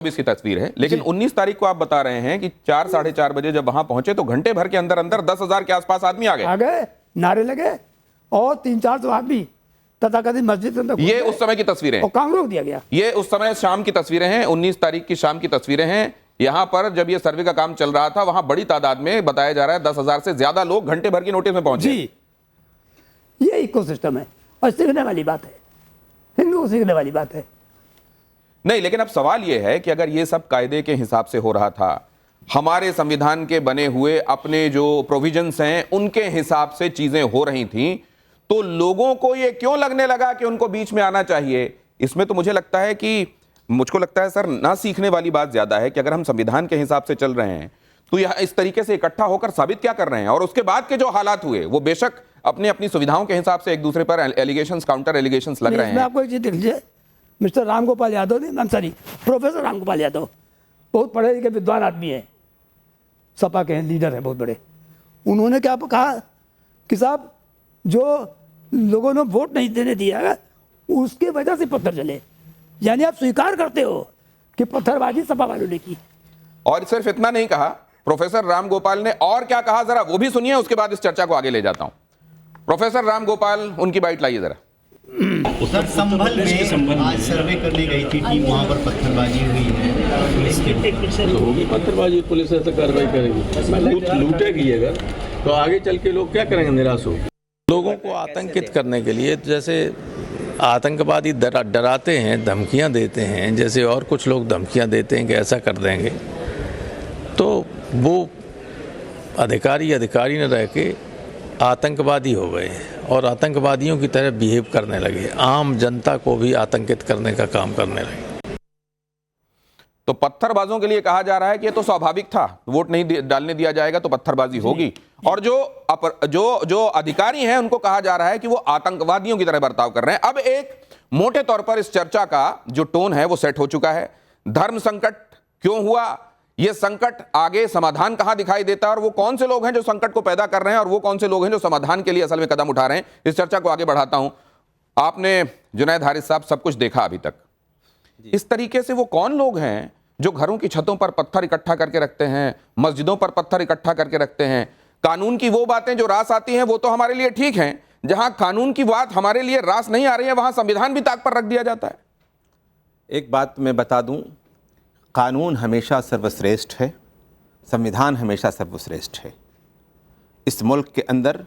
इसकी तस्वीर है, लेकिन 19 तारीख को आप बता रहे हैं कि 4 साढ़े 4 बजे जब वहां पहुंचे तो घंटे भर के अंदर अंदर 10,000 के आसपास आदमी आ गए, नारे लगे और 300-400 आदमी तथाकथित मस्जिद के अंदर। ये उस समय की तस्वीरें, और काम रोक दिया गया। ये उस समय शाम की तस्वीरें हैं, 19 तारीख की शाम की तस्वीरें हैं। यहां पर जब ये सर्वे का काम चल रहा था, वहां बड़ी तादाद में बताया जा रहा है 10,000 से ज्यादा लोग घंटे भर की नोटिस में पहुंचे। जी, ये इकोसिस्टम है और सीखने वाली बात है, हिंदू को सीखने वाली बात है। नहीं, लेकिन अब सवाल यह है कि अगर ये सब कायदे के हिसाब से हो रहा था, हमारे संविधान के बने हुए अपने जो प्रोविजंस हैं उनके हिसाब से चीजें हो रही थी, तो लोगों को ये क्यों लगने लगा कि उनको बीच में आना चाहिए? इसमें तो मुझको लगता है सर, ना सीखने वाली बात ज्यादा है कि अगर हम संविधान के हिसाब से चल रहे हैं तो यह इस तरीके से इकट्ठा होकर साबित क्या कर रहे हैं? और उसके बाद के जो हालात हुए वो बेशक अपनी अपनी सुविधाओं के हिसाब से एक दूसरे पर एलिगेशंस, काउंटर एलिगेशंस लग रहे हैं। आपको एक चीज देख लीजिए, मिस्टर रामगोपाल यादव ने, सॉरी, प्रोफेसर रामगोपाल यादव बहुत पढ़े लिखे विद्वान आदमी है, सपा के लीडर हैं बहुत बड़े। उन्होंने क्या कहा कि साहब जो लोगों ने वोट नहीं देने दिया उसके वजह से पत्थर चले, यानी आप स्वीकार करते हो कि पत्थरबाजी सपा वालों ने की। और सिर्फ इतना नहीं कहा प्रोफेसर रामगोपाल ने, और क्या कहा जरा वो भी सुनिए, उसके बाद इस चर्चा को आगे ले जाता हूं। प्रोफेसर रामगोपाल, उनकी बाइट लाइए जरा। सर, संभल में आज सर्वे करने गई थी टीम, वहाँ पर पत्थरबाजी हुई है पुलिस की। तो होगी पत्थरबाजी, पुलिस ऐसे कार्रवाई करेगी। लूटेगी अगर, तो आगे चल के लोग क्या करेंगे? निराश हो। लोगों को आतंकित करने के लिए जैसे आतंकवादी डराते हैं, धमकियां देते हैं, जैसे और कुछ लोग धमकियां देते हैं कि ऐसा कर देंगे, तो वो अधिकारी न रह के आतंकवादी हो गए और आतंकवादियों की तरह बिहेव करने लगे, आम जनता को भी आतंकित करने का काम करने लगे। तो पत्थरबाजों के लिए कहा जा रहा है कि ये तो स्वाभाविक था, वोट नहीं डालने दिया जाएगा तो पत्थरबाजी होगी, और जो अधिकारी हैं उनको कहा जा रहा है कि वो आतंकवादियों की तरह बर्ताव कर रहे हैं। अब एक मोटे तौर पर इस चर्चा का जो टोन है वो सेट हो चुका है। धर्म संकट क्यों हुआ, ये संकट आगे समाधान कहां दिखाई देता है, और वो कौन से लोग हैं जो संकट को पैदा कर रहे हैं और वो कौन से लोग हैं जो समाधान के लिए असल में कदम उठा रहे हैं, इस चर्चा को आगे बढ़ाता हूं। आपने जुनैद हारिस साहब सब कुछ देखा अभी तक, इस तरीके से वो कौन लोग हैं जो घरों की छतों पर पत्थर इकट्ठा करके रखते हैं, मस्जिदों पर पत्थर इकट्ठा करके रखते हैं? कानून की वो बातें जो रास आती हैं वो तो हमारे लिए ठीक हैं, जहां कानून की बात हमारे लिए रास नहीं आ रही है वहां संविधान भी ताक पर रख दिया जाता है। एक बात मैं बता दूं, कानून हमेशा सर्वश्रेष्ठ है, संविधान हमेशा सर्वश्रेष्ठ है। इस मुल्क के अंदर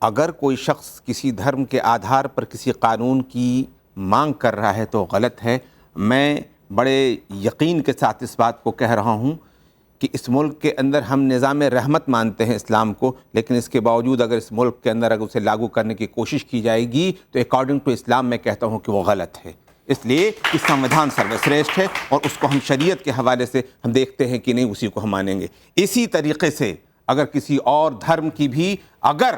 अगर कोई शख्स किसी धर्म के आधार पर किसी कानून की मांग कर रहा है तो गलत है। मैं बड़े यकीन के साथ इस बात को कह रहा हूँ कि इस मुल्क के अंदर हम निज़ाम रहमत मानते हैं इस्लाम को, लेकिन इसके बावजूद अगर इस मुल्क के अंदर अगर उसे लागू करने की कोशिश की जाएगी तो अकॉर्डिंग टू इस्लाम मैं कहता हूँ कि वो गलत है। इसलिए कि संविधान सर्वश्रेष्ठ है और उसको हम शरीयत के हवाले से हम देखते हैं कि नहीं, उसी को हम मानेंगे। इसी तरीके से अगर किसी और धर्म की भी अगर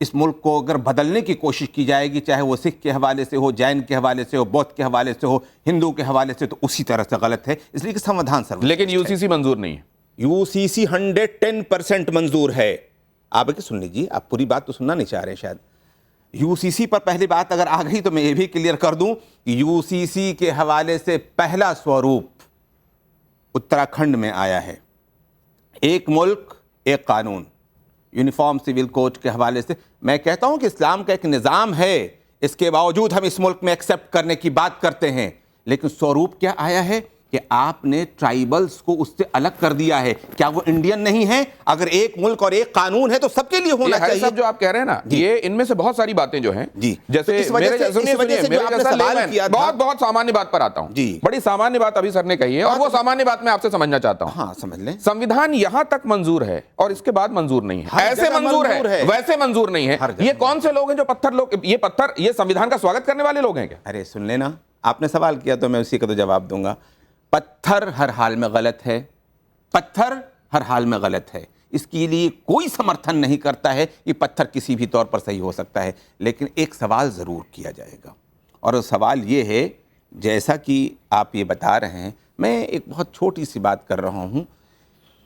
इस मुल्क को अगर बदलने की कोशिश की जाएगी, चाहे वो सिख के हवाले से हो, जैन के हवाले से हो, बौद्ध के हवाले से हो, हिंदू के हवाले से, तो उसी तरह से गलत है। इसलिए कि संविधान सर्वश्रेष्ठ। लेकिन यूसीसी मंजूर नहीं है। यूसीसी 110% मंजूर है। आप एक सुन लीजिए, आप पूरी बात तो सुनना नहीं चाह रहे शायद। यूसीसी पर पहली बात अगर आ गई तो मैं ये भी क्लियर कर दूं कि यूसीसी के हवाले से पहला स्वरूप उत्तराखंड में आया है। एक मुल्क एक कानून, यूनिफॉर्म सिविल कोड के हवाले से मैं कहता हूं कि इस्लाम का एक निज़ाम है, इसके बावजूद हम इस मुल्क में एक्सेप्ट करने की बात करते हैं। लेकिन स्वरूप क्या आया है कि आपने ट्राइबल्स को उससे अलग कर दिया है। क्या वो इंडियन नहीं है? अगर एक मुल्क और एक कानून है तो सबके लिए होना चाहिए। सब जो आप कह रहे हैं ना, ये इनमें से बहुत सारी बातें जो हैं जी, जैसे बहुत सामान्य बात पर आता हूं जी, बड़ी सामान्य बात अभी सर ने कही है और वो सामान्य बात मैं आपसे समझना चाहता हूं। हाँ, समझ लें। संविधान यहां तक मंजूर है और इसके बाद मंजूर नहीं है, ऐसे मंजूर है वैसे मंजूर नहीं है। ये कौन से लोग हैं जो ये संविधान का स्वागत करने वाले लोग हैं क्या? अरे सुन लेना, आपने सवाल किया तो मैं उसी का तो जवाब दूंगा। पत्थर हर हाल में गलत है, पत्थर हर हाल में गलत है। इसके लिए कोई समर्थन नहीं करता है कि पत्थर किसी भी तौर पर सही हो सकता है। लेकिन एक सवाल ज़रूर किया जाएगा, और सवाल ये है, जैसा कि आप ये बता रहे हैं, मैं एक बहुत छोटी सी बात कर रहा हूँ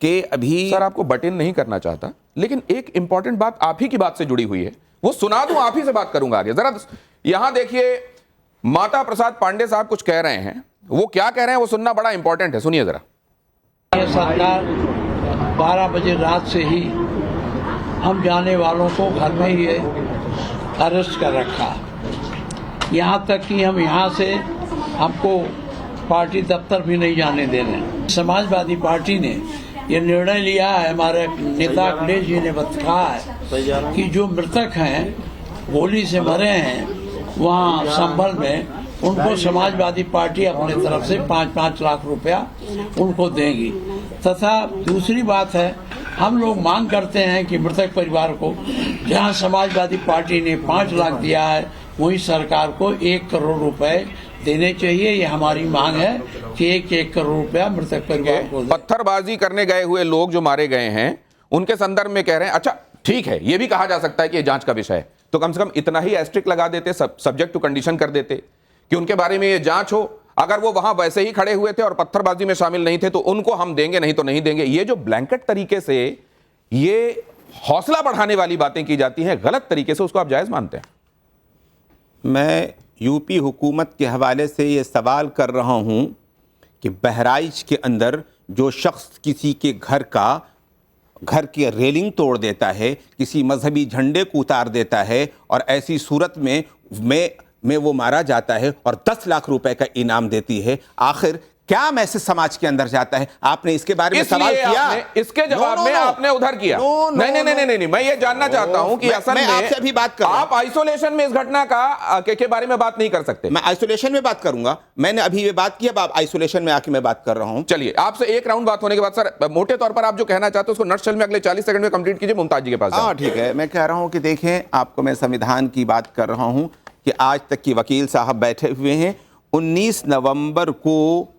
कि अभी सर आपको बट इन नहीं करना चाहता, लेकिन एक इंपॉर्टेंट बात आप ही की बात से जुड़ी हुई है, वो सुना दूं, आप ही से बात करूंगा आगे। जरा यहां देखिए, माता प्रसाद पांडे साहब कुछ कह रहे हैं वो क्या कह रहे हैं वो सुनना बड़ा इंपॉर्टेंट है, सुनिए जरा। ये सरकार 12 बजे रात से ही हम जाने वालों को घर में ही अरेस्ट कर रखा, यहाँ तक कि हम यहाँ से हमको पार्टी दफ्तर भी नहीं जाने दे रहे। समाजवादी पार्टी ने ये निर्णय लिया है, हमारे नेता अखिलेश जी ने कहा है कि जो मृतक हैं, गोली से मरे हैं वहाँ संभल में, उनको समाजवादी पार्टी अपने तरफ से 5-5 लाख रुपया उनको देगी। तथा दूसरी बात है, हम लोग मांग करते हैं कि मृतक परिवार को जहां समाजवादी पार्टी ने 5 लाख दिया है, वहीं सरकार को 1 करोड़ रुपए देने चाहिए। ये हमारी मांग है कि 1 करोड़ रुपया मृतक परिवार को दे। पत्थरबाजी करने गए हुए लोग जो मारे गए हैं उनके संदर्भ में कह रहे हैं, अच्छा ठीक है, ये भी कहा जा सकता है कि ये जांच का विषय है, तो कम से कम इतना ही एस्ट्रिक लगा देते, सब्जेक्ट टू कंडीशन कर देते कि उनके बारे में ये जांच हो। अगर वो वहां वैसे ही खड़े हुए थे और पत्थरबाजी में शामिल नहीं थे तो उनको हम देंगे, नहीं तो नहीं देंगे। ये जो ब्लैंकेट तरीके से ये हौसला बढ़ाने वाली बातें की जाती हैं गलत तरीके से, उसको आप जायज मानते हैं? मैं यूपी हुकूमत के हवाले से ये सवाल कर रहा हूँ कि बहराइच के अंदर जो शख्स किसी के घर की रेलिंग तोड़ देता है, किसी मजहबी झंडे को उतार देता है और ऐसी सूरत में वो मारा जाता है और 10 लाख रुपए का इनाम देती है, आखिर क्या मैसेज समाज के अंदर जाता है? आपने इसके बारे में सवाल किया? इसके जवाब में आपने उधर किया। नहीं, मैं ये जानना चाहता हूं कि असल में आपसे अभी बात कर रहा हूं। आप आइसोलेशन में इस घटना के बारे में बात नहीं कर सकते। मैं आइसोलेशन में बात करूंगा, मैंने अभी ये बात की, अब आप आइसोलेशन में आके मैं बात कर रहा हूं। चलिए, आपसे एक राउंड बात होने के बाद सर मोटे तौर पर आप जो कहना चाहते हैं उसको नटशेल में अगले 40 सेकंड में कंप्लीट कीजिए। मुमताज जी के पास। हाँ ठीक है, मैं कह रहा हूं कि देखें, आपको मैं संविधान की बात कर रहा हूं कि आज तक की वकील साहब बैठे हुए हैं, 19 नवंबर को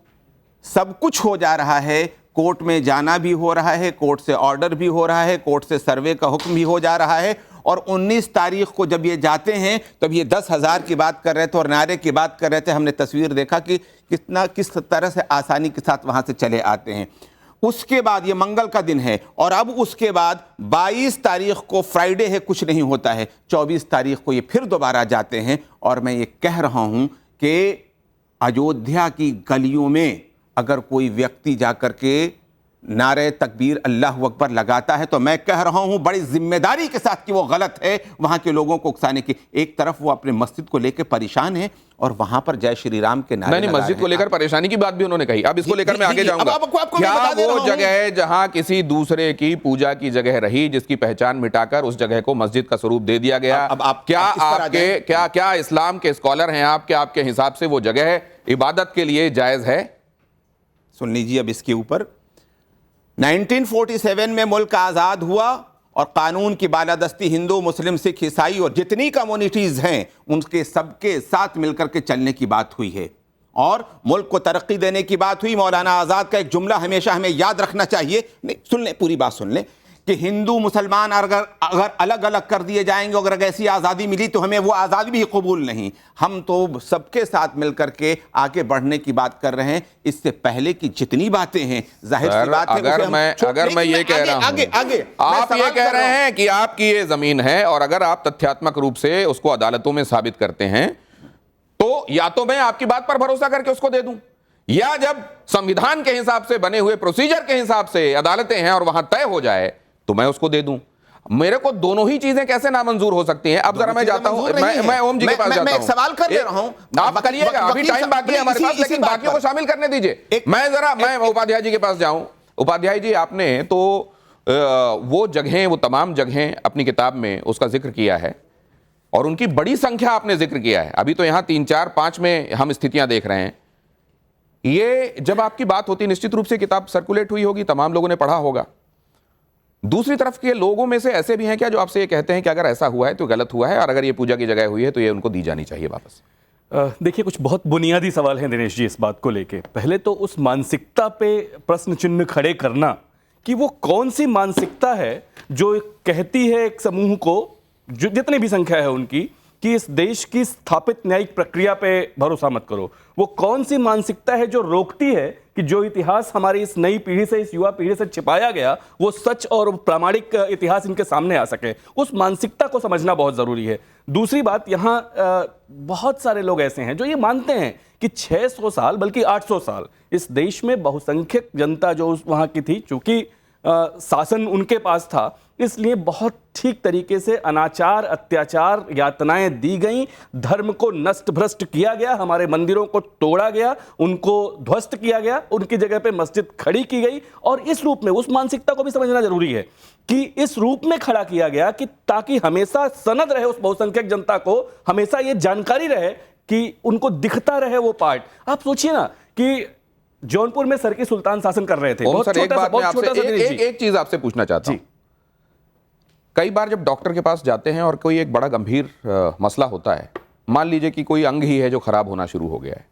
सब कुछ हो जा रहा है, कोर्ट में जाना भी हो रहा है, कोर्ट से ऑर्डर भी हो रहा है, कोर्ट से सर्वे का हुक्म भी हो जा रहा है, और 19 तारीख को जब ये जाते हैं तब ये 10,000 की बात कर रहे थे और नारे की बात कर रहे थे। हमने तस्वीर देखा कि किस तरह से आसानी के साथ वहाँ से चले आते हैं। उसके बाद ये मंगल का दिन है और अब उसके बाद 22 तारीख को फ्राइडे है, कुछ नहीं होता है, 24 तारीख को ये फिर दोबारा जाते हैं। और मैं ये कह रहा हूँ कि अयोध्या की गलियों में अगर कोई व्यक्ति जाकर के नारे तकबीर अल्लाह अकबर लगाता है तो मैं कह रहा हूं बड़ी जिम्मेदारी के साथ कि वो गलत है वहां के लोगों को उकसाने की। एक तरफ वो अपने मस्जिद को लेकर परेशान है और वहां पर जय श्री राम के नारे नहीं, मस्जिद को लेकर परेशानी की बात भी उन्होंने कही। अब इसको लेकर मैं आगे जाऊंगा। क्या वो जगह है जहां किसी दूसरे की पूजा की जगह रही, जिसकी पहचान मिटाकर उस जगह को मस्जिद का स्वरूप दे दिया गया? क्या इस्लाम के स्कॉलर हैं आप, क्या आपके हिसाब से वो जगह इबादत के लिए जायज है? सुन लीजिए अब इसके ऊपर। 1947 में मुल्क आज़ाद हुआ और कानून की बालादस्ती हिंदू, मुस्लिम, सिख, ईसाई और जितनी कम्युनिटीज़ हैं उनके सबके साथ मिलकर के चलने की बात हुई है और मुल्क को तरक्की देने की बात हुई। मौलाना आज़ाद का एक जुमला हमेशा हमें याद रखना चाहिए, नहीं सुन लें, पूरी बात सुन लें, कि हिंदू मुसलमान अगर अलग अलग कर दिए जाएंगे, अगर ऐसी आज़ादी मिली तो हमें वो आज़ादी भी कबूल नहीं। हम तो सबके साथ मिलकर के आगे बढ़ने की बात कर रहे हैं। इससे पहले की जितनी बातें हैं जाहिर सी बात है, अगर मैं ये कह रहा हूं, आगे आप ये कह रहे हैं कि आपकी ये जमीन है और अगर आप तथ्यात्मक रूप से उसको अदालतों में साबित करते हैं तो या तो मैं आपकी बात पर भरोसा करके उसको दे दूं, या जब संविधान के हिसाब से बने हुए प्रोसीजर के हिसाब से अदालतें हैं और वहां तय हो जाए तो मैं उसको दे दूं। मेरे को दोनों ही चीजें कैसे नामंजूर हो सकती हैं? अब जरा मैं जाता हूं, मैं ओम जी के पास जाता हूं। सवाल कर ले रहा हूं, आप करिएगा, अभी टाइम बाकी है हमारे पास, लेकिन बाकियों को शामिल करने दीजिए। मैं उपाध्याय जी के पास जाऊं। उपाध्याय जी, आपने तो वो जगहें, वो तमाम जगहें अपनी किताब में उसका जिक्र किया है और उनकी बड़ी संख्या आपने जिक्र किया है। अभी तो यहां 3, 4, 5 में हम स्थितियां देख रहे हैं। ये जब आपकी बात होती, निश्चित रूप से किताब सर्कुलेट हुई होगी, तमाम लोगों ने पढ़ा होगा। दूसरी तरफ के लोगों में से ऐसे भी हैं क्या जो आपसे ये कहते हैं कि अगर ऐसा हुआ है तो गलत हुआ है और अगर ये पूजा की जगह हुई है तो ये उनको दी जानी चाहिए वापस? देखिए, कुछ बहुत बुनियादी सवाल हैं दिनेश जी इस बात को लेके। पहले तो उस मानसिकता पे प्रश्न चिन्ह खड़े करना कि वो कौन सी मानसिकता है जो कहती है एक समूह को, जो जितनी भी संख्या है उनकी, कि इस देश की स्थापित न्यायिक प्रक्रिया पे भरोसा मत करो। वो कौन सी मानसिकता है जो रोकती है कि कि जो इतिहास हमारी इस नई पीढ़ी से, इस युवा पीढ़ी से छिपाया गया, वो सच और प्रामाणिक इतिहास इनके सामने आ सके। उस मानसिकता को समझना बहुत ज़रूरी है। दूसरी बात, यहाँ बहुत सारे लोग ऐसे हैं जो ये मानते हैं कि 600 साल बल्कि 800 साल इस देश में बहुसंख्यक जनता जो उस वहाँ की थी, चूँकि शासन उनके पास था, इसलिए बहुत ठीक तरीके से अनाचार, अत्याचार, यातनाएं दी गई, धर्म को नष्ट भ्रष्ट किया गया, हमारे मंदिरों को तोड़ा गया, उनको ध्वस्त किया गया, उनकी जगह पे मस्जिद खड़ी की गई। और इस रूप में, उस मानसिकता को भी समझना जरूरी है कि इस रूप में खड़ा किया गया कि ताकि हमेशा सनद रहे उस बहुसंख्यक जनता को, हमेशा ये जानकारी रहे कि उनको दिखता रहे वो पार्ट। आप सोचिए ना कि जौनपुर में सरकी सुल्तान शासन कर रहे थे। ओम सर, एक बात मैं आपसे एक चीज आपसे पूछना चाहता हूं। कई बार जब डॉक्टर के पास जाते हैं और कोई एक बड़ा गंभीर मसला होता है, मान लीजिए कि कोई अंग ही है जो खराब होना शुरू हो गया है,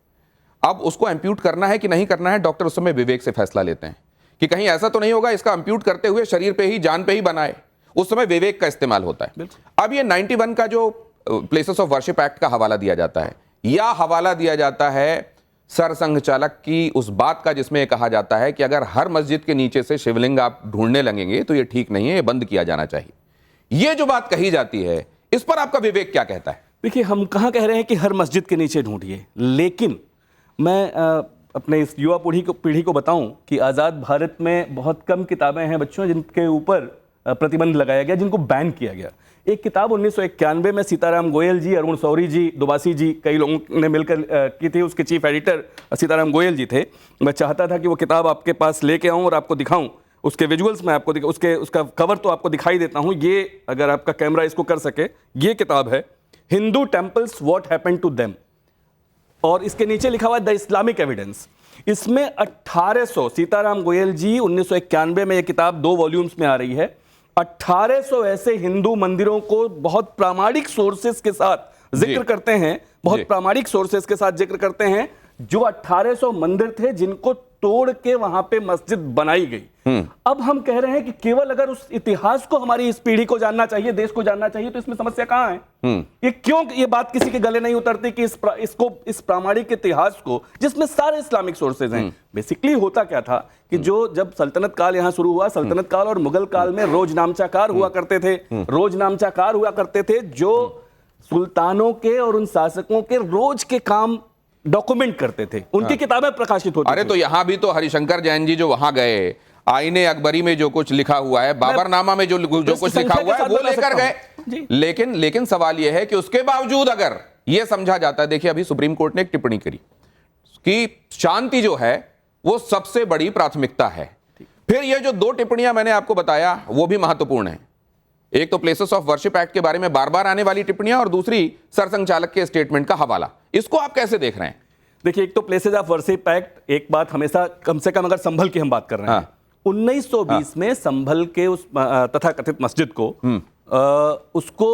अब उसको एम्प्यूट करना है कि नहीं करना है, डॉक्टर उस समय विवेक से फैसला लेते हैं कि कहीं ऐसा तो नहीं होगा इसका एम्प्यूट करते हुए शरीर पे ही, जान पे ही बनाए। उस समय विवेक का इस्तेमाल होता है। अब ये 91 का जो प्लेसेस ऑफ वर्शिप एक्ट का हवाला दिया जाता है, या हवाला दिया जाता है सरसंघ चालक की उस बात का जिसमें कहा जाता है कि अगर हर मस्जिद के नीचे से शिवलिंग आप ढूंढने लगेंगे तो ये ठीक नहीं है, ये बंद किया जाना चाहिए। ये जो बात कही जाती है, इस पर आपका विवेक क्या कहता है? देखिए, हम कहाँ कह रहे हैं कि हर मस्जिद के नीचे ढूंढिए, लेकिन मैं अपने इस युवा पीढ़ी को बताऊं कि आज़ाद भारत में बहुत कम किताबें हैं बच्चों जिनके ऊपर प्रतिबंध लगाया गया, जिनको बैन किया गया। एक किताब 1991 में सीताराम गोयल जी, अरुण शौरी जी, दुबासी जी, कई लोगों ने मिलकर की थी। उसके चीफ एडिटर सीताराम गोयल जी थे। मैं चाहता था कि वो किताब आपके पास लेके आऊं और आपको दिखाऊं। उसके विजुअल्स में आपको उसका कवर तो आपको दिखाई देता हूं। ये, अगर आपका कैमरा इसको कर सके, ये किताब है Hindu temples what happened to them, और इसके नीचे लिखा हुआ है द इस्लामिक एविडेंस। इसमें 1800, सीताराम गोयल जी 1991 में ये किताब 2 वॉल्यूम्स में आ रही है, 1800 ऐसे हिंदू मंदिरों को बहुत प्रामाणिक सोर्सेस के साथ जिक्र करते हैं, बहुत प्रामाणिक सोर्सेस के साथ जिक्र करते हैं, जो 1800 मंदिर थे जिनको तोड़ के वहां पे मस्जिद बनाई गई। अब हम कह रहे हैं कि केवल अगर उस इतिहास को हमारी इस पीढ़ी को जानना चाहिए, देश को जानना चाहिए, तो इसमें समस्या कहां है? ये क्यों ये बात किसी के गले नहीं उतरती कि इस प्रामाणिक इतिहास को, जिसमें सारे इस्लामिक सोर्सेज हैं। बेसिकली होता क्या था कि जब सल्तनत काल यहां शुरू हुआ, सल्तनत काल और मुगल काल में रोजनामचाकार हुआ करते थे। रोजनामचाकार हुआ करते थे जो सुल्तानों के और उन शासकों के रोज के काम डॉक्यूमेंट करते थे, उनकी किताबें प्रकाशित होती थी। अरे तो यहां भी तो हरिशंकर जैन जी जो वहां गए, आईने अकबरी में जो कुछ लिखा हुआ है, बाबरनामा में जो कुछ लिखा हुआ है वो लेकर गए। लेकिन सवाल यह है कि उसके बावजूद अगर यह समझा जाता है, देखिए अभी सुप्रीम कोर्ट ने एक टिप्पणी करी कि शांति जो है वो सबसे बड़ी प्राथमिकता है। फिर ये जो 2 टिप्पणियां मैंने आपको बताया वो भी महत्वपूर्ण है। एक तो प्लेसेस ऑफ वर्शिप एक्ट के बारे में बार बार आने वाली टिप्पणियां, और दूसरी सरसंघ चालक के स्टेटमेंट का हवाला। इसको आप कैसे देख रहे हैं? देखिए, एक तो प्लेसेस ऑफ वर्शिप एक्ट, एक बात हमेशा, कम से कम अगर संभल की हम बात कर रहे हैं, 1920 में संभल के उस तथाकथित मस्जिद को उसको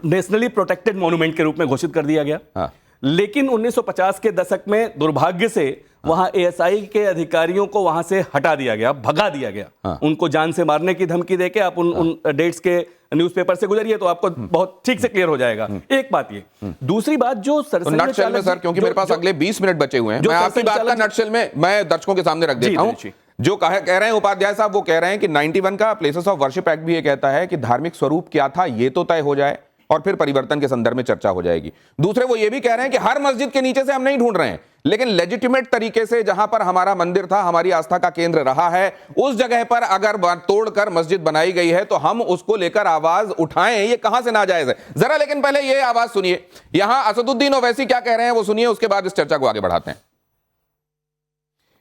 नेशनली प्रोटेक्टेड मॉन्यूमेंट के रूप में घोषित कर दिया गया। लेकिन 1950 के दशक में दुर्भाग्य से वहां एएसआई के अधिकारियों को वहां से हटा दिया गया, भगा दिया गया। उनको जान से मारने की धमकी देके आप उन डेट्स के न्यूज़पेपर से गुजरिए तो आपको बहुत ठीक से क्लियर हो जाएगा। एक बात ये। दूसरी बात, जो नटशेल में सर, क्योंकि मेरे पास अगले 20 मिनट बचे हुए हैं, मैं आपकी बात का नटशेल में मैं दर्शकों के सामने रख देता हूं। जो कह रहे हैं उपाध्याय साहब, वो कह रहे हैं कि 91 का प्लेसेस ऑफ वर्शिप एक्ट भी ये कहता है कि धार्मिक स्वरूप क्या था ये तो तय हो जाए और फिर परिवर्तन के संदर्भ में चर्चा हो जाएगी। दूसरे वो ये भी कह रहे हैं कि हर मस्जिद के नीचे से हम नहीं ढूंढ रहे हैं, लेकिन लेजिटिमेट तरीके से जहां पर हमारा मंदिर था, हमारी आस्था का केंद्र रहा है, उस जगह पर अगर तोड़कर मस्जिद बनाई गई है तो हम उसको लेकर आवाज उठाएं। ये कहां से नाजायज है? जरा लेकिन पहले ये आवाज सुनिए, यहां असदुद्दीन ओवैसी क्या कह रहे हैं वो सुनिए, उसके बाद इस चर्चा को आगे बढ़ाते हैं।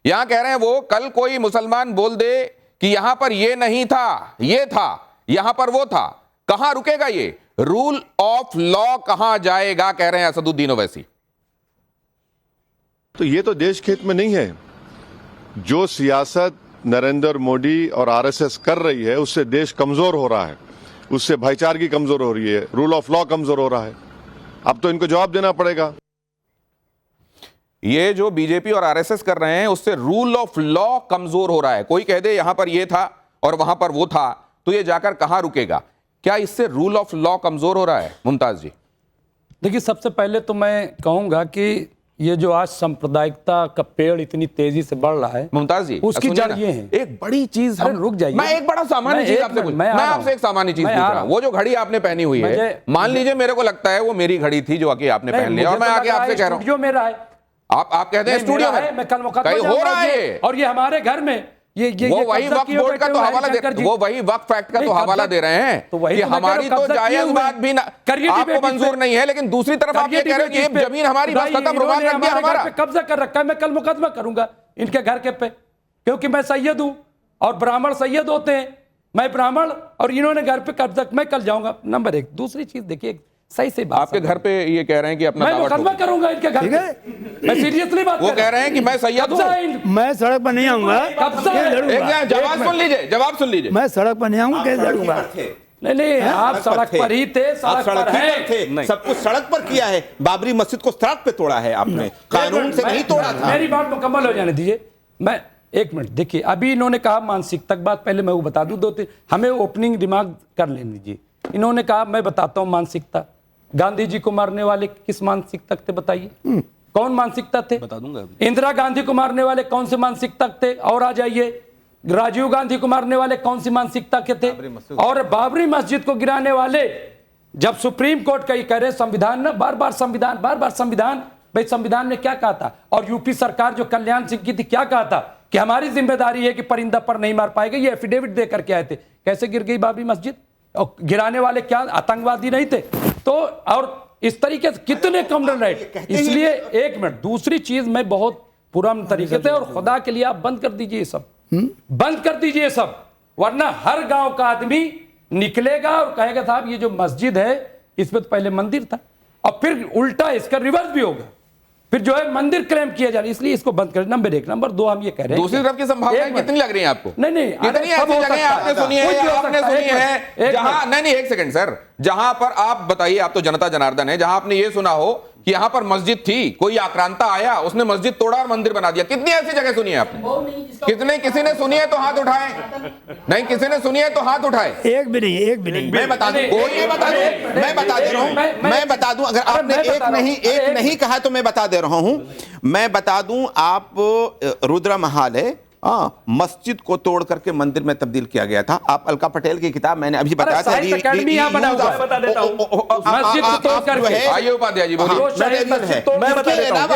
यहां कह रहे हैं वो, कल कोई मुसलमान बोल दे कि यहां पर ये नहीं था, ये था, यहां पर वो था, कहां रुकेगा ये? रूल ऑफ लॉ कहां जाएगा, कह रहे हैं असदुद्दीन ओवैसी। तो ये तो देश के हित में नहीं है। जो सियासत नरेंद्र मोदी और आरएसएस कर रही है उससे देश कमजोर हो रहा है, उससे भाईचारगी कमजोर हो रही है, रूल ऑफ लॉ कमजोर हो रहा है। अब तो इनको जवाब देना पड़ेगा। ये जो बीजेपी और आरएसएस कर रहे हैं उससे रूल ऑफ लॉ कमजोर हो रहा है। कोई कह दे यहां पर ये था और वहां पर वो था तो ये जाकर कहां रुकेगा? क्या इससे रूल ऑफ लॉ कमजोर हो रहा है? मुमताज जी। देखिए, सबसे पहले तो मैं कहूंगा कि ये जो आज सांप्रदायिकता का पेड़ इतनी तेजी से बढ़ रहा है, मुमताज जी उसकी सुनिए जड़ ना, ये है। एक बड़ी चीज अरे रुक जाइए, मैं एक बड़ा सामान्य मैं चीज एक आपसे मिनट, पूछ मैं आ रहा आपसे एक सामान्य चीज मैं पूछ आ रहा रहा हूं। वो जो घड़ी आपने पहनी हुई है, मुझे- मान लीजिए मेरे को लगता है वो मेरी घड़ी थी जो आके आपने पहन लिया और मैं आके आपसे कह रहा हूँ, स्टूडियो मेरा है, आप कहते हैं स्टूडियो में मैं कल मुकदमा कहीं हो जाऊंगा रहा है ये, ये। और ये हमारे घर में ये वो वही कब्जा वक्फ किए बोर्ड का बैठे तो हुए हवाला दे हरिशंकर जी। वो वही वक्फ एक्ट का नहीं, तो हवाला कब्जा- दे रहे हैं तो वही कि तो मैं कह रहा हमारी हूं, तो कब्जा किए जायज हुए बात भी ना करिए आपको डिबेट इस मंजूर पे। नहीं है, लेकिन दूसरी तरफ आप ये कह रहे हो कि ये जमीन हमारी बस खत्म रुबाब रख दिया हमारा। कब्जा कर रखा है, मैं कल मुकदमा करूंगा इनके घर के पे, क्योंकि मैं सैयद हूं और ब्राह्मण सैयद होते हैं, मैं ब्राह्मण और इन्होंने घर पे कब्जा, मैं कल जाऊंगा। नंबर एक। दूसरी चीज देखिए, सही से बात आपके घर पे ये कह रहे हैं कि अपना मैं दावा मुकदमा ठोक। करूंगा इनके घर पे, मैं सीरियसली बात वो कर कह रहे हैं कि मैं सैयद कब्जा हूं। है इन- मैं सड़क पर नहीं आऊंगा, कब्जा है। केस एक लड़ूंगा। जरा जवाब सुन लीजिए, जवाब सुन लीजिए। मैं सड़क पर नहीं आऊंगा, केस लड़ूंगा। नहीं आप सड़क पर ही थे, आप सड़क पर ही हैं। थे, सब कुछ सड़क पर किया है। बाबरी मस्जिद को सड़क पे तोड़ा है आपने, कानून से नहीं तोड़ा था। मेरी बात मुकम्मल हो जाने दीजिए। मैं एक मिनट देखिए, अभी इन्होंने कहा मानसिकता की बात, पहले मैं वो बता दूं, दो तीन हमें ओपनिंग रिमार्क कर लेने दीजिए। इन्होंने कहा, मैं बताता हूं मानसिकता, गांधी जी को मारने वाले किस मानसिकता थे बताइए, कौन मानसिकता थे? बता दूंगा। इंदिरा गांधी को मारने वाले कौन से मानसिकता थे? और आ जाइए, राजीव गांधी को मारने वाले कौन सी मानसिकता के थे? और बाबरी मस्जिद को गिराने वाले, जब सुप्रीम कोर्ट का ये कह रहे संविधान ना, बार बार संविधान, भाई संविधान ने क्या कहा था? और यूपी सरकार जो कल्याण सिंह की थी क्या कहा था कि हमारी जिम्मेदारी है कि परिंदा पर नहीं मार पाएगा, ये एफिडेविट दे करके आए थे। कैसे गिर गई बाबरी मस्जिद? और गिराने वाले क्या आतंकवादी नहीं थे? तो और इस तरीके से कितने कॉमन राइट। इसलिए एक मिनट, दूसरी चीज मैं बहुत पुराने तरीके से, और खुदा के लिए आप बंद कर दीजिए ये सब, बंद कर दीजिए ये सब, वरना हर गांव का आदमी निकलेगा और कहेगा साहब ये जो मस्जिद है इसमें तो पहले मंदिर था, और फिर उल्टा इसका रिवर्स भी होगा, फिर जो है मंदिर क्लेम किया जा रहा है। इसलिए इसको बंद करें, नंबर एक। नंबर दो, हम ये कह रहे हैं दूसरी तरफ की संभावनाएं कितनी लग रही हैं आपको? नहीं कितनी ऐसी जगह आपने सुनी है या आपने सुनी है जहां, नहीं एक सेकंड सर, जहां पर आप बताइए, आप तो जनता जनार्दन है, जहां आपने ये सुना हो कि यहां पर मस्जिद थी, कोई आक्रांता आया, उसने मस्जिद तोड़ा और मंदिर बना दिया? कितनी ऐसी जगह सुनी है आपने? किसी ने सुनी है तो हाथ उठाए, नहीं किसी ने सुनी है तो हाथ उठाए। एक भी नहीं। मैं बता दूं, मैं बता दे रहा हूं, मैं बता दूं, अगर आपने एक नहीं कहा तो मैं बता दे रहा हूं। मैं बता दूं, आप रुद्र महल है, मस्जिद को तोड़ करके मंदिर में तब्दील किया गया था। आप अलका पटेल की किताब मैंने अभी बताया था, अकेडमी यहाँ बना हुआ है, बता देता हूं, मस्जिद को तोड़ करके। आइए उपाध्याय जी बोलिए। मैं बता देता हूं,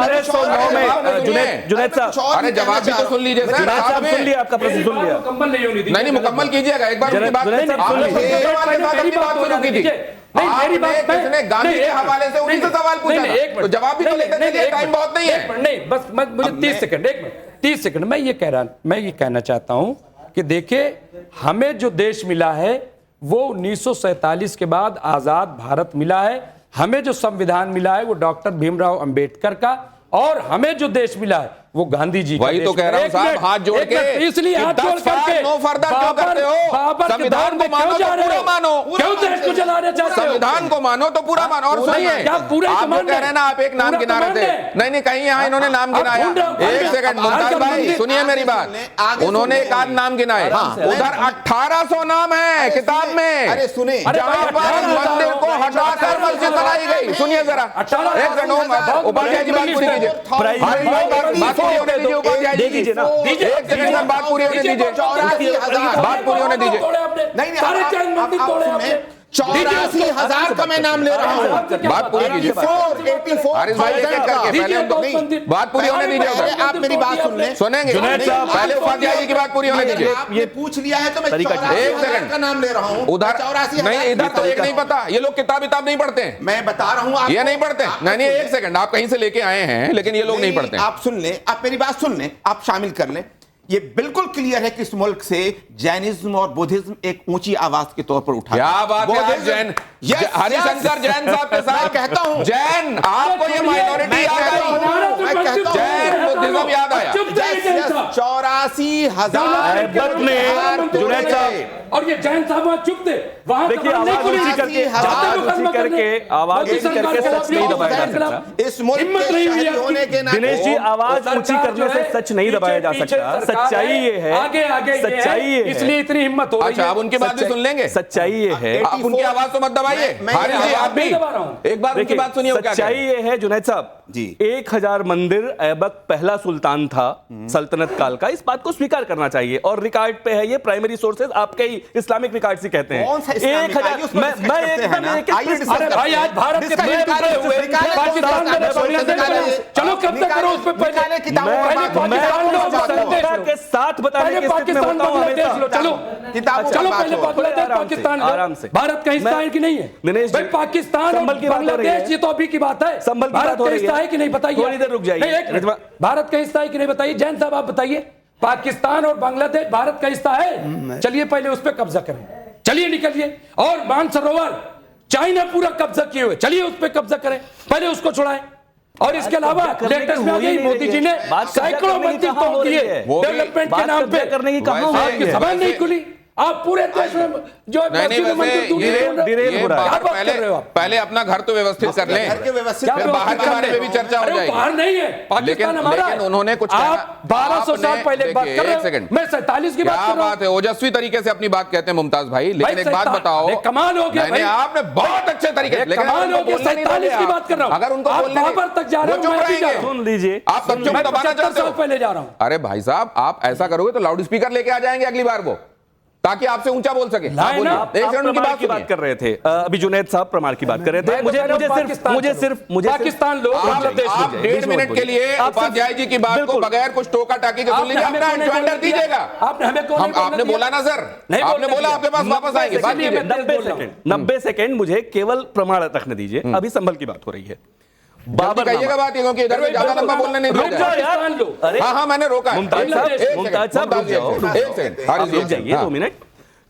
1809 में जुनैद साहब, अरे जवाब भी तो सुन लीजिए सर। जुनैद साहब सुन लिया आपका प्रश्न, सुन लिया। मुकम्मल नहीं होनी नहीं मुकम्मल कीजिएगा एक बार जुनैद बात। साहब, सुन लीजिए। मेरी बात शुरू की थी। नहीं मेरी बात, किसने गांधी के हवाले से उन्हीं से सवाल पूछा था, तो जवाब भी तो लेते चलिए, टाइम बहुत नहीं है। नहीं बस मुझे 30 सेकंड, एक मिनट 30 सेकंड। मैं ये कहना चाहता हूं कि देखिए, हमें जो देश मिला है वो 1947 के बाद आजाद भारत मिला है। हमें जो संविधान मिला है वो डॉक्टर भीमराव अंबेडकर का, और हमें जो देश मिला है वो गांधी जी का। वही तो कह रहा हूं साहब, हाथ जोड़ के, इसलिए हाथ जोड़ करके नो फर्दर क्यों करते हो? संविधान को मानो तो पूरा मानो, क्यों देश को चलाना चाहते हो? संविधान को मानो तो पूरा मानो। और सुनिए, आप कह रहे हैं ना, आप एक नाम गिना रहे थे, नहीं कहीं यहाँ इन्होंने नाम गिनाया। एक सेकंड मुमताज भाई सुनिए मेरी बात, उन्होंने एक आध नाम गिनाए, उधर 1800 नाम है किताब में। अरे सुने, जहां पर मंदिर को हटाकर मस्जिद बनाई गई। सुनिए जरा, एक सेकंड उपाध्याय जी बात पूरी कीजिए, बात पूरी होने दीजिए उपाध्याय जी, एक सेकंड बात पूरी होने दीजिए, बात पूरी होने दीजिए। नहीं सारे चंद मंदिर तोड़े आपने। 84,000 का मैं नाम ले रहा हूं, बात पूरी कीजिए। हारिस भाई एक एक करके पहले हम बात पूरी होने दीजिए। आप मेरी बात सुन लें, सुनेंगे पहले उपाध्याय जी की बात पूरी होने दीजिए। आपने पूछ लिया है तो मैं एक 84,000 सेकंड का नाम ले रहा हूं। उधर 84,000 नहीं, इधर तो एक नहीं पता, ये लोग किताब नहीं पढ़ते हैं। मैं बता रहा हूं, ये नहीं पढ़ते। नहीं एक सेकंड, आप कहीं से लेके आए हैं लेकिन ये लोग नहीं पढ़ते। आप सुन लें, आप मेरी बात सुन लें, आप शामिल कर लें। ये बिल्कुल क्लियर है कि इस मुल्क से जैनिज्म और बुद्धिज्म एक ऊंची आवाज के तौर पर उठा। क्या बात है, आप जैन हरिशंकर जैन साहब के साथ कहता हूं, जैन आपको ये माइनॉरिटी याद आई, जैन बुद्धिज्म याद आया। 84,000 जुनैद साहब, और ये जैन साहब वहां चुप थे, वहां देखिए आवाज ऊंची करके आवाज ऊंची करके सच नहीं दबाया जा सकता। इस मुल्क के शहरी होने के नाते दिनेश जी, आवाज ऊंची करने से सच नहीं दबाया जा सकता। सरकार सच्चाई ये है, आगे सच्चाई ये है। इसलिए इतनी हिम्मत हो रही अच्छा, है। अब उनकी बात भी सुन लेंगे। सच्चाई ये है, आप उनकी आवाज तो मत दबाइए। हारिस जी, आप भी दबा रहा हूं। एक बार उनकी देखिए, बात सुनिए वो क्या कह सच्चाई रहे हैं। ये है जुनैद साहब जी। 1000 मंदिर ऐबक पहला सुल्तान था सल्तनत काल का, इस बात को स्वीकार करना चाहिए और रिकॉर्ड पे है, ये प्राइमरी सोर्सेज आपके ही इस्लामिक रिकॉर्ड से कहते हैं। कौन सा इस्लामिक? आइए उस पर मैं discuss करते हैं ना। आइए discuss अरे भाई, आज भारत के discuss तीन टुकड़े हुए, निकाले, पाकिस्तान में निकाले, चलो कब्जा करो उस पे पहले। निकाले किताबों मैं- पर पहले बात मैं पाकिस्तान लो, बांग्लादेश लो। के साथ बताने पहले की स्थिति में पाकिस्तान होता हूं बांग्लादेश लो, हमेशा। चलो किताबों चलो पर पहले बात हो। बांग्लादेश आराम से, पाकिस्तान लो। आराम से। भारत का हिस्सा है कि नहीं है? दिनेश जी, भाई पाकिस्तान और संभल की बात हो रही बांग्लादेश है। ये तो अभी की बात है। संभल की भारत बात हो का रही हिस्सा है। है कि नहीं बताइए। थोड़ी देर रुक जाइए। नहीं, एक मिनट। भारत का हिस्सा है कि नहीं बताइए। जैन साहब आप बताइए, पाकिस्तान और बांग्लादेश भारत का हिस्सा है? चलिए पहले उस पर कब्जा करें, चलिए निकलिए। और मानसरोवर चाइना पूरा कब्जा किए हुए, चलिए उस पर कब्जा करें, पहले उसको छुड़ाएं। और इसके अलावा लेटेस्ट में आ गई, मोदी जी ने सैकड़ों मंदिर तोड़ दिए डेवलपमेंट के नाम पे। करने की कहां हो आपकी रही है? जबान नहीं खुली। आप पूरे देश में जो नहीं, मस्जिद वैसे मंदिर टूटे ये- हुए हैं। डिरेल ये हो रहा है। बाहर क्या बात कर रहे हो आप? पहले अपना घर तो व्यवस्थित कर लें, घर के व्यवस्थित क्या फिर बाहर के बारे में भी चर्चा हो अरे वो जाएगी। बाहर नहीं है, पाकिस्तान हमारा लेकिन है। उन्होंने कुछ आप कहा- 1200 साल आपने- पहले बात देखिए, कर रहे एक हो। सेकंड। मैं 47 की बात क्या कर रहा बात हूं। है, ओजस्वी तरीके से अपनी बात कहते हैं मुमताज भाई, लेकिन एक बात बताओ। अरे कमाल हो गया नहीं, नहीं, भाई। आपने बहुत अच्छे तरीके से, लेकिन कमाल उनको हो गया, बोलने नहीं 47 दोगे की आप। बात कर रहा हूं। अगर उनको आप बोलने नहीं- बाबर तक जा रहे वो हो, चुप मैं भी जा रहेंगे। रहा हूं। सुन लीजिए, आप तब क्यों मैं दबाना 75 चाहते साल हो? पहले जा रहा हूं। अरे भाई साहब, आप ऐसा करोगे तो लाउड स्पीकर लेके आ जाएंगे अगली बार वो, ताकि आपसे ऊंचा बोल सके। लाए हाँ, बोलिए। ना। एक आप सेकंड उनकी प्रमाण की बात बात कर रहे थे। अभी जुनैद साहब प्रमाण की बात कर रहे थे। मुझे पाकिस्तान लोग बांग्लादेश आप में 1.5 मिनट के लिए उपाध्याय जी की बात को बगैर कुछ टोका टाकी के सुन लीजिए। अपना ज्वाइंटर दीजिएगा। आपने हमें कौन आपने बोला ना सर, नहीं आपने बोलने बोला दिया। आपके पास वापस आएंगे। बात कीजिए। 90 सेकंड मुझे केवल प्रमाण रखने दीजिए। अभी संभल की बात हो रही है। बाबर कहिएगा बात, क्योंकि इधर में ज्यादा लंबा बोलने नहीं रुक दिया जाओ जाएगा। यार। अरे हाँ, मैंने रोका है। मुमताज साहब, एक सेकंड, मुमताज साहब, रुक जाओ, रुक जाओ। एक सेकंड, हारिस जी, रुक जाइए हाँ। 2 मिनट,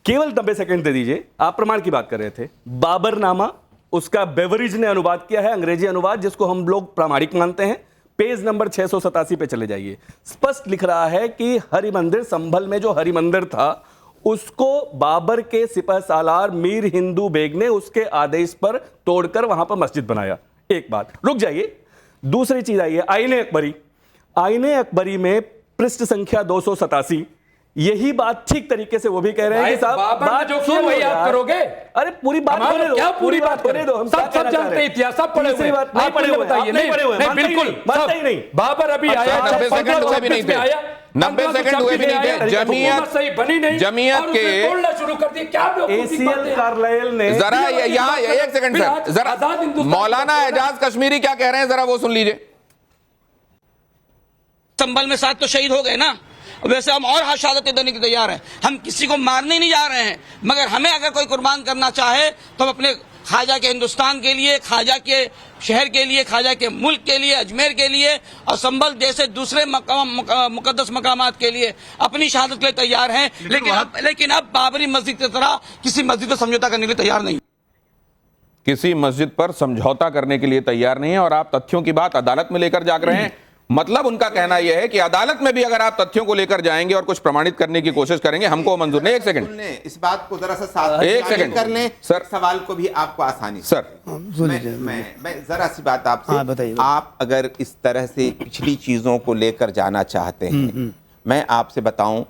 केवल 90 सेकंड दे दीजिए। आप प्रमाण की बात कर रहे थे। बाबरनामा, उसका बेवरिज ने अनुवाद किया है, अंग्रेजी अनुवाद, जिसको हम लोग प्रामाणिक मानते हैं। पेज नंबर 687 पे चले जाइए। स्पष्ट लिख रहा है कि हरि मंदिर, संभल में जो हरि मंदिर था, उसको बाबर के सिपहसालार मीर हिंदू बेग ने उसके आदेश पर तोड़कर वहां पर मस्जिद बनाया। एक बात, रुक जाइए। दूसरी चीज आई है आईने अकबरी। आईने अकबरी में पृष्ठ संख्या 287, यही बात ठीक तरीके से वो भी कह रहे हैं कि साहब बात जो सुनो वही आप यार। करोगे। अरे पूरी बात हमारा होने दो, क्या पूरी बात होने दो। हम सब क्या कहना चाह जानते रहे हैं, हैं? इतिहास सब पढ़े तीसरी हुए बात हैं। नहीं पढ़े हुए, बताइए। आप नहीं पढ़े हुए, नहीं, मानते ही बिल्कुल नहीं, मानते ही नहीं। बाबर अभी आया 90 सेकंड हुए भी नहीं थे। 90 सेकंड हुए भी नहीं थे। जमीयत सही बनी नहीं, जमीयत और उसने के- तोड़ना शुरू कर दिया। क्या एसीएल कार्लाइल ने जरा यहाँ एक सेकंड सर, जरा आजाद हिंदुस्तान- मौलाना एजाज कश्मीरी क्या कह रहे हैं, जरा वो सुन लीजिए। संभल में 7 तो शहीद हो गए ना, वैसे हम और शहादतें देने के तैयार हैं। हम किसी को मारने नहीं जा रहे हैं, मगर हमें अगर कोई कुर्बान करना चाहे तो हम अपने ख्वाजा के हिंदुस्तान के लिए, ख्वाजा के शहर के लिए, ख्वाजा के मुल्क के लिए, अजमेर के लिए और संभल जैसे दूसरे मुकद्दस मकामात के लिए अपनी शहादत के लिए तैयार हैं। लेकिन अब बाबरी मस्जिद की तरह किसी मस्जिद पर समझौता करने के लिए तैयार नहीं। किसी मस्जिद पर समझौता करने के लिए तैयार नहीं है, और आप तथ्यों की बात अदालत में लेकर जाग रहे हैं। मतलब उनका कहना यह है कि अदालत में भी अगर आप तथ्यों को लेकर जाएंगे और कुछ प्रमाणित करने की कोशिश करेंगे, हमको मंजूर नहीं। एक सेकंड, इस बात को जरा सा साथ एक सेकंड कर लें सर, सवाल को भी आपको आसानी से। सर सुन लीजिए। मैं जरा सी बात आपसे। हाँ, बताइए। आप अगर इस तरह से पिछली चीजों को लेकर जाना चाहते हैं, मैं आपसे बताऊं,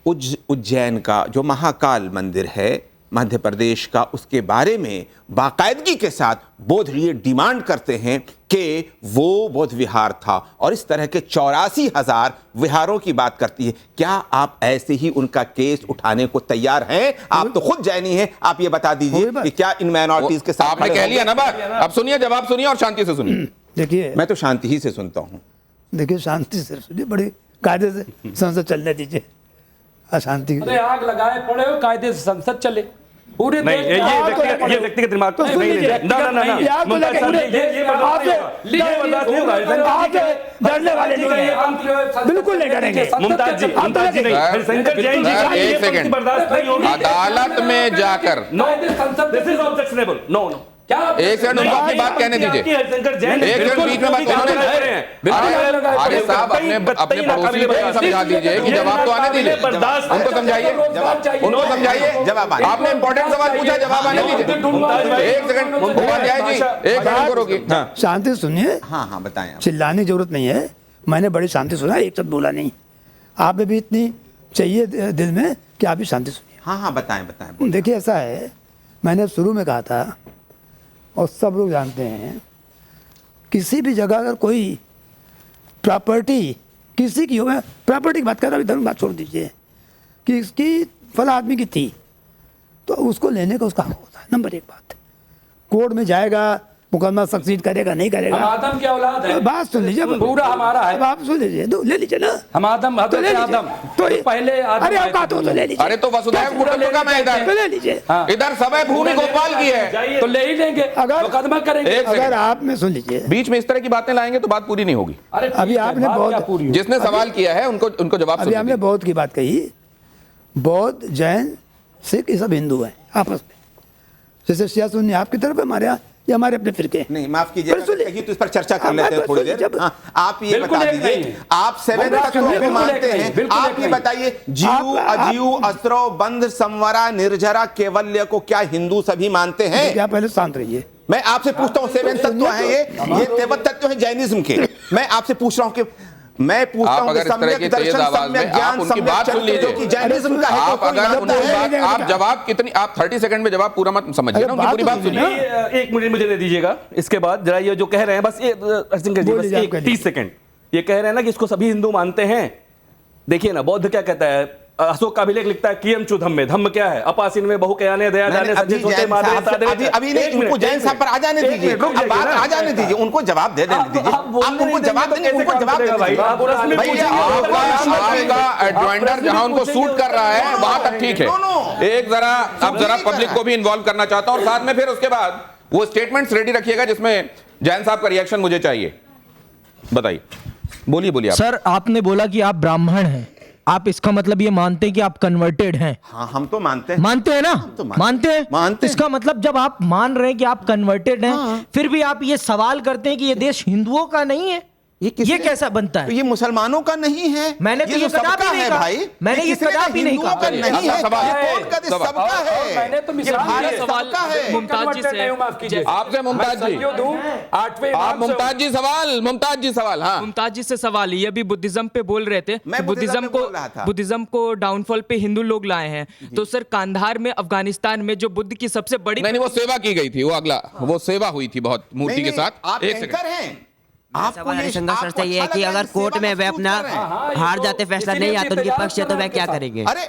उज्जैन का जो महाकाल मंदिर है मध्य प्रदेश का, उसके बारे में बाकायदगी के साथ बोध लिए डिमांड करते हैं कि वो बौद्ध विहार था, और इस तरह के 84,000 विहारों की बात करती है। क्या आप ऐसे ही उनका केस उठाने को तैयार हैं? आप तो खुद जैनी हैं, आप ये बता दीजिए कि क्या इन माइनॉरिटीज के साथ आपने कह लिया ना बात, अब सुनिए, जवाब सुनिए और शांति से सुनिए। देखिए, मैं तो शांति ही से सुनता हूं। देखिए, शांति से सुनिए, बड़ी कायदे से संसद चलने दीजिए। अशांति अरे आग लगाए पड़े हो, कायदे से संसद चले पूरे नहीं, देश ये में। व्यक्तिगत दिमाग तो सुन नहीं लीजिए, लेना। ना ना ना, यार को मुमताज लेके साहब, पूरे ये बर्दाश्त नहीं होगा। ये बर्दाश्त नहीं होगा। आप डरने वाले नहीं हैं। बिल्कुल नहीं डरेंगे। मुमताज जी, मुमताज जी नहीं, हरिशंकर जैन जी का ये एक पंक्ति सेकंड, बर्दाश्त नहीं होगी। अदालत में जाकर no, this is objectionable. No no, क्या एक सेकंड उनको अपनी बात कहने दीजिए। हरिशंकर जैन एक सेकंड बीच में बात अरे साहब, अपने पड़ोसी को समझा दीजिए कि जवाब तो आने दीजिए, उनको समझाइए, उनको समझाइए। जवाब आने, आपने इंपॉर्टेंट सवाल पूछा, जवाब आने दीजिए। एक सेकंड उपाध्याय जी, एक सेकंड को रोकिए। हाँ, शांति से सुनिए, हाँ हाँ बताएं आप। चिल्लाने की जरूरत नहीं है। मैंने बड़ी शांति सुना, एक शब्द बोला नहीं। आप में भी इतनी चाहिए दिल में कि आप भी शांति सुनिए। हाँ हाँ, बताएं बताएं, बोलिए। देखिए ऐसा है, मैंने शुरू में कहा था और सब लोग जानते हैं, किसी भी जगह अगर कोई प्रॉपर्टी किसी की हो, मैं प्रॉपर्टी की बात कर रहा हूँ, धर्म बात छोड़ दीजिए, कि इसकी फला आदमी की थी तो उसको लेने का उसका हक होता है। नंबर एक बात, कोर्ट में जाएगा, मुकदमा सक्सीड करेगा नहीं करेगा, हम आदम की औलाद है, बात सुन लीजिए, पूरा हमारा है। अब आप सुन लीजिए, ले लीजिए ना, हम आदम तो ले लीजिए। आदम तो पहले आदम अरे आए आप तो ले लीजिए, अरे तो वसुधैव कुटुंबकम है तो इधर, ले लीजिए। हाँ। इधर सब भूमि गोपाल की है, तो ले ही लेंगे, अगर- मुकदमा करेंगे। एक अगर सेकंड। आप में सुन लीजिए, बीच में इस तरह की बातें लाएंगे तो बात पूरी नहीं होगी। अरे अभी ठीक है, आपने बात बहुत- क्या पूरी होगी? जिसने सवाल किया है उनको जवाब अभी सुनने हमने दीजिए। बौद्ध की बात कही, बौद्ध जैन सिख ये सब हिंदू हैं आपस में, जैसे शिया सुन्नी आपकी तरफ है, हमारे यहाँ ये हमारे अपने फिरके। नहीं, माफ कीजिए, पर सुनिए। कहीं तो इस पर चर्चा कर हाँ, लेते हैं मैं थोड़ी सुनिए, देर। जब- हाँ, आप ये बिल्कुल बता एक दीजिए, नहीं। आप सेवन बिल्कुल तत्वों को बिल्कुल मानते एक नहीं, हैं, बिल्कुल आप एक ये नहीं। बताइए, जीव अजीव अस्त्रव बंध संवरा निर्जरा केवल्य को क्या हिंदू सभी मानते हैं? क्या पहले शांत रहिए, मैं आपसे पूछता हूँ, सेवन तत्व हैं ये तेवत तत्व हैं जैनिज्म के। मैं आपसे पूछ रहा हूँ कि मैं पूछता आप हूँ अगर कि इस तरह की सम्यक तेज दर्शन, आवाज में सम्यक आप ज्ञान, उनकी सम्यक बात सुन चरित्र, जो कि लीजिए। जैनिज्म का है, आप कोई अगर मतलब उनकी है? बात, आप जवाब कितनी, आप 30 सेकंड में जवाब पूरा मत समझिए ना, उनकी पूरी बात सुनिए। ये, एक मिनट मुझे दे दीजिएगा, इसके बाद जरा ये जो कह रहे हैं बस ये हरसिंह जी, बस बोलिए, आप एक कह 30 सेकंड, ये कह रहे हैं ना कि इसको सभी हिंदू मानते हैं। देखिए ना, बौद्ध क्या कहता है, अशोक का अभिलेख लिखता है कियम चु धम्मे, धम्म क्या है, अपासीन में बहु कयाने दया जाने सच्चे सोते मादरे सादरे। अभी नहीं, उनको जैन साहब पर आ जाने दीजिए, अब बात आ जाने दीजिए, उनको जवाब दे देने दीजिए। आप उनको जवाब देंगे, उनको जवाब दे भाई, दीजिए। आप रस्मी भैया, आपका एडजॉइंडर जहां उनको सूट कर रहा है वहां तक ठीक है। एक जरा अब जरा पब्लिक को भी इन्वॉल्व करना चाहता हूं, और साथ में फिर उसके बाद वो स्टेटमेंट्स रेडी रखिएगा जिसमें जैन साहब का रिएक्शन मुझे चाहिए। बताइए, बोलिए बोलिए आप। सर, आपने बोला कि आप ब्राह्मण हैं, आप इसका मतलब ये मानते हैं कि आप कन्वर्टेड हैं? हाँ, हम तो मानते हैं। मानते हैं ना? तो मानते हैं। मानते हैं। इसका मतलब जब आप मान रहे हैं कि आप कन्वर्टेड हैं, फिर भी आप ये सवाल करते हैं कि ये देश हिंदुओं का नहीं है, ये कैसा बनता है? ये मुसलमानों का नहीं है, मैंने तो ये जो कदापि सबका नहीं है कहा। भाई, मैंने ये किसी ने कदापि नहीं हिंदुओं कहा। का नहीं है, सवाल है, ये कोड का देश सबका है, मैंने तो ये मिसाल भारत दी है। सबका है। मुमताज जी से, माफ कीजिए, आपसे मुमताज जी, आठवें आप मुमताज जी सवाल, मुमताज जी सवाल। हाँ, मुमताज जी से सवाल, ये अभी बुद्धिज्म पे बोल रहे थे, मैं बुद्धिज्म को डाउनफॉल पे हिंदू लोग लाए हैं। तो सर, कांधार में अफगानिस्तान में जो बुद्ध की सबसे बड़ी नहीं, वो सेवा की गई थी, वो अगला, वो सेवा हुई थी बहुत मूर्ति के साथ। आप एक एंकर सेकंड, हैं। आपको ये हरिशंकर सर से ये है कि अच्छा अगर लगा कोर्ट में वे अपना हार जाते फैसला नहीं आता उनके पक्ष से, तो वे क्या करेंगे? अरे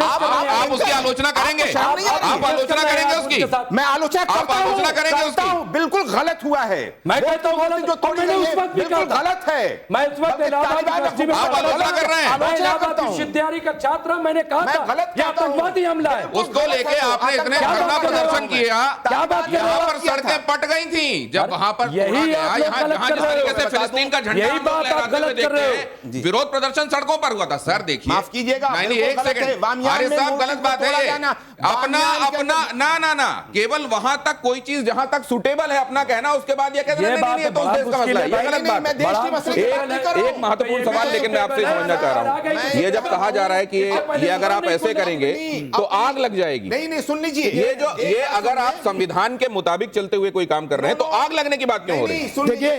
आप उसकी आलोचना करेंगे, आप आलोचना करेंगे उसकी, मैं आलोचना आप करता हूं, आलोचना करेंगे करता उसकी। हूं, बिल्कुल गलत हुआ है। मैं कहता हूं गलत, जो तोड़ी मैंने गई उस है, वक्त भी बिल्कुल कहा था। गलत है। मैं इस वक्त इलाहाबाद यूनिवर्सिटी में आप आलोचना कर रहे हैं। मैं आलोचना इलाहाबाद करता हूं। विश्वविद्यालय का छात्र हूं, मैंने कहा मैं था गलत ये कहता हूं। आतंकवादी हमला है। उसको लेके आपने इतने क्या धरना बात कर रहे हो? प्रदर्शन किया, क्या बात कर रहे हो? यहाँ पर सड़कें पट गई थी जब वहां पर यही तोड़ा गया, आप लोग यहाँ गलत जहाँ कर जिस रहे हो। तरीके से फिलिस्तीन का झंडा यही हम लोग बात आप लहराते हुए गलत कर देखते रहे हैं। विरोध प्रदर्शन सड़कों पर हुआ था। सर देखिए, माफ कीजिएगा, नहीं बिल्कुल एक गलत है। सेकंड, वामयान हारिस में साहब मूर्ति गलत को बात है तोड़ा ये। जाना, अपना वामयान के अपना ना केवल वहां तक कोई चीज जहां तक सुटेबल है अपना कहना, उसके बाद ये कहते हैं नहीं ये तो उस देश का मसला है, ये गलत बात मैं देश की मसले की बात नहीं कर रहा हूं। एक महत्वपूर्ण सवाल लेकिन मैं आपसे समझना चाह रहा हूं, ये जब कहा जा रहा है कि ये अगर आप ऐसे करेंगे तो आग लग जाएगी। नहीं, सुन लीजिए, ये अगर आप संविधान के मुताबिक चलते हुए कोई काम कर रहे हैं तो आग लगने की बात क्यों हो रही है? देखिए,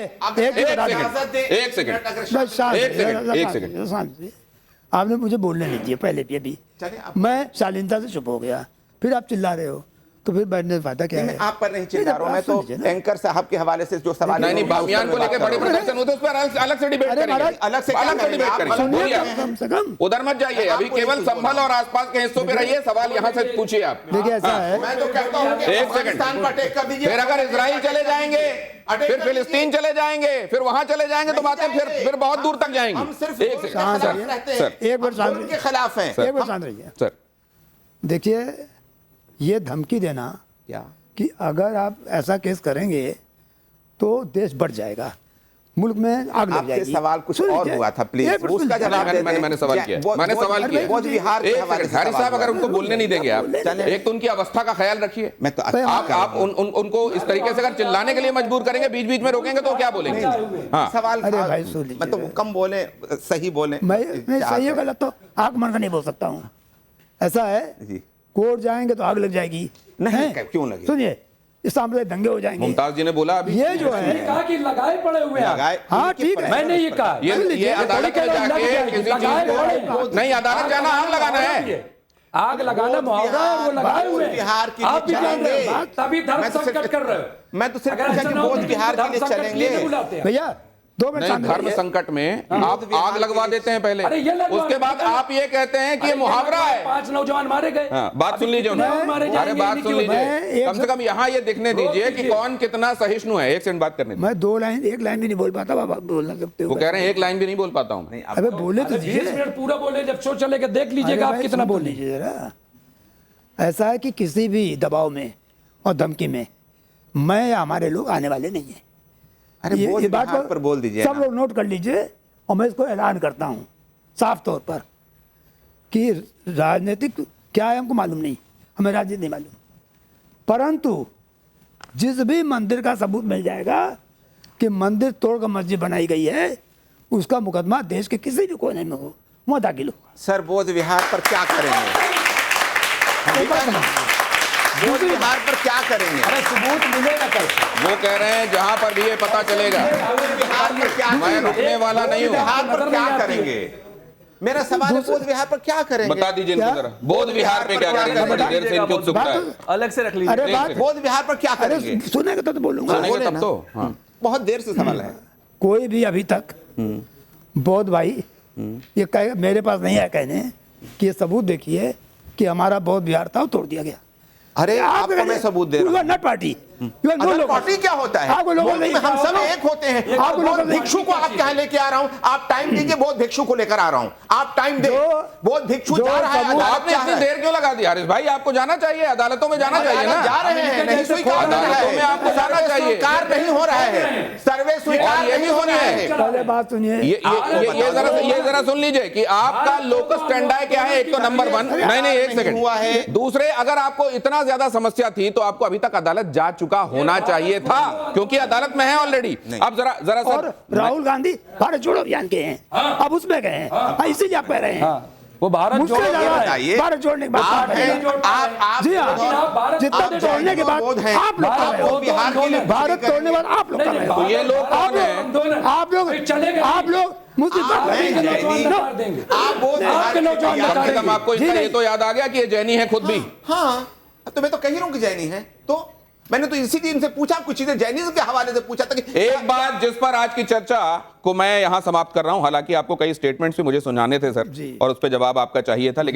एक सेकंड, एक सेकंड। आपने मुझे बोलने नहीं दिया पहले भी, अभी मैं शालीनता से चुप हो गया, फिर आप चिल्ला रहे हो, तो फिर बैठने से फायदा क्या है? आप पर नहीं चिल्ला रहा हूं, मैं तो एंकर साहब के हवाले से जो सवाल नहीं, बामियान को लेकर बड़े प्रदर्शन होते हैं, उस पर अलग से डिबेट करेंगे, अलग से डिबेट करेंगे। बोलिए, कम से कम उधर मत जाइए, अभी केवल संभल और आसपास के हिस्सों पे रहिए, सवाल यहाँ से पूछिए आप। देखिए, ऐसा है, मैं तो कहता हूं कि एक सेकंड, फिर अगर इजराइल चले जाएंगे, फिर फिलिस्तीन चले जाएंगे, फिर वहां चले जाएंगे तो बातें फिर बहुत दूर तक जाएंगी। हम सिर्फ एक सेकंड, एक बार शांत के खिलाफ हैं। एक बार शांत रहिए। सर देखिए, ये धमकी देना क्या कि अगर आप ऐसा केस करेंगे तो देश बढ़ जाएगा, मुल्क में आग लग आपसे जाएगी। सवाल कुछ और हुआ था, प्लीज उसका जवाब दे दें। मैंने सवाल किया, मैंने सवाल किया। बोध विहार के हवाले से हारिस साहब सवाल अगर हुआ। उनको बोलने नहीं देंगे आप, एक तो उनकी अवस्था का ख्याल रखिए। मैं तो आप उनको इस तरीके से अगर चिल्लाने के लिए मजबूर करेंगे, बीच बीच में रोकेंगे तो क्या बोलेंगे? हाँ, सवाल अरे भाई सुन लीजिए, मतलब कम बोले, सही बोले। मैं सही है गलत तो आग मन का नहीं बोल सकता हूँ। ऐसा है, जी, कोर्ट जाएंगे तो आग लग जाएगी। नहीं, हैं? क्यों लगे? सुनिए, सांप्रदायिक दंगे हो जाएंगे। मुमताज जी ने बोला अभी ये जो है कहा कि लगाए पड़े हुए हैं। लगाए हाँ ठीक है, मैंने ये कहा ये अदालत में जाके किसी चीज को नहीं, अदालत जाना आग लगाना है, आग लगाना मुहावरा है, वो लगाए हुए हैं। बिहार के लिए आप भी जान रहे हो, चलेंगे। तभी धर्म मैं तो सिर्फ- संकट कर रहे हो। मैं तो सिर्फ अगर पूछा ऐसा कि ना हो बोध तो बिहार के धर्म लिए संकट चलेंगे। नहीं बुलाते हैं। भैया 2 मिनट नहीं, शांत धर्म रहिए। संकट में आप आग लगवा देते हैं पहले, अरे ये लगवा उसके बाद देते हैं। आप ये कहते हैं कि ये मुहावरा है। 5 नौजवान मारे गए। हाँ, बात सुन लीजिए उन्हें। अरे बात सुन लीजिए, कम से कम यहाँ ये दिखने दीजिए कि कौन कितना सहिष्णु है। एक सेकंड बात करने दीजिए। मैं 2 लाइन 1 लाइन भी नहीं बोल पाता, बाबा बोलना सकते हो। वो कह रहे हैं 1 लाइन भी नहीं बोल पाता हूँ। अबे बोले तो 20 मिनट पूरा बोले, जब शो चलेगा देख लीजिएगा आप कितना बोल लीजिए। लीजिए जरा। ऐसा है कि किसी भी दबाव में और धमकी में मैं या हमारे लोग आने वाले नहीं हैं। अरे बोध बिहार पर बोल दीजिए सब ना। लोग नोट कर लीजिए, और मैं इसको ऐलान करता हूं साफ तौर पर कि राजनीतिक क्या है हमको मालूम नहीं, हमें राजनीति नहीं मालूम, परंतु जिस भी मंदिर का सबूत मिल जाएगा कि मंदिर तोड़कर मस्जिद बनाई गई है, उसका मुकदमा देश के किसी भी कोने में हो, वहाँ दाखिल हो। सर बोध विहार पर क्या करेंगे? बोध विहार पर क्या करेंगे? अरे सबूत मिलेगा कैसे? वो कह रहे हैं जहां पर भी ये पता चलेगा, बोध विहार पर क्या मैं रुकने वाला नहीं हूँ। विहार पर क्या करेंगे? मेरा सवाल है बोध विहार पर क्या करेंगे? बता दीजिए इनको जरा, बोध विहार पे क्या करेंगे? बड़ी देर से इनकी उत्सुकता है। अलग से रख लीजिए। अरे बात बोध विहार पर क्या अरे करेंगे? सुनेगा तो बोलूंगा। सुनेंगे बोले तब ना। तो। हाँ, बहुत देर से सवाल है। कोई भी अभी तक बौद्ध भाई ये कहे, मेरे पास नहीं है कहने कि ये सबूत देखिए कि हमारा बौद्ध विहार था वो तोड़ दिया गया। अरे आपको मैं सबूत दे रहा हूँ। नट पार्टी पार्टी क्या होता है? आपको लोगों मुल्क में हम सब एक होते हैं। आपको लोगों बौद्ध भिक्षु को आप यहाँ लेके आ रहा हूँ, आप टाइम दीजिए, बौद्ध भिक्षु को लेकर आ रहा हूँ, आप टाइम दे। बौद्ध भिक्षु जा रहा है, तो अदालत आपने जा इतनी रहा है। देर क्यों लगा दी हारिस भाई? आपको जाना चाहिए, अदालतों में जाना चाहिए ना। जा रहे हैं, नहीं स्वीकार हो रहा अदालतों में है, आपको जाना चाहिए। स्वीकार नहीं हो रहा है, सर्वे स्वीकार ये भी नहीं हो रहा है। पहले बात सुनिए, ये जरा सुन लीजिए कि आपका लोकस स्टैंडाई क्या है। एक तो नंबर 1, नहीं एक सेकंड हुआ है। दूसरे, अगर आपको इतना ज्यादा समस्या थी तो आपको अभी तक अदालत जा चुका होना चाहिए था, क्योंकि अदालत में है ऑलरेडी। अब जरा और सर, राहुल गांधी भारत जोड़ो अभियान के हैं, अब उसमें गए हैं, इसीलिए आप कह रहे हैं वो भारत मुझसे जोड़ो ज्यादा बताइए। भारत जोड़ने के बाद आप हैं, आप जी हाँ, भारत जितना आप तोड़ने के बाद बोध हैं। आप लोग कर रहे हो। आप बिहार के लिए भारत तोड़ने के बाद आप लोग कर रहे हो। तो ये लोग कौन है? आप लोग मुझे आप बोध बिहार के लिए कम से कम आपको इसका ये तो याद आ गया कि ये जैनी है खुद भी। हाँ, तो मैं तो कह ही रहा हूँ कि जैनी है। तो मैंने तो इसीलिए इनसे पूछा, कुछ चीजें जैनिज्म के हवाले से पूछा था कि एक बात जिस पर आज की चर्चा को मैं यहां समाप्त कर रहा हूं, हालांकि आपको कई स्टेटमेंट्स भी मुझे सुनाने थे सर, और उस पर जवाब आपका चाहिए था, लेकिन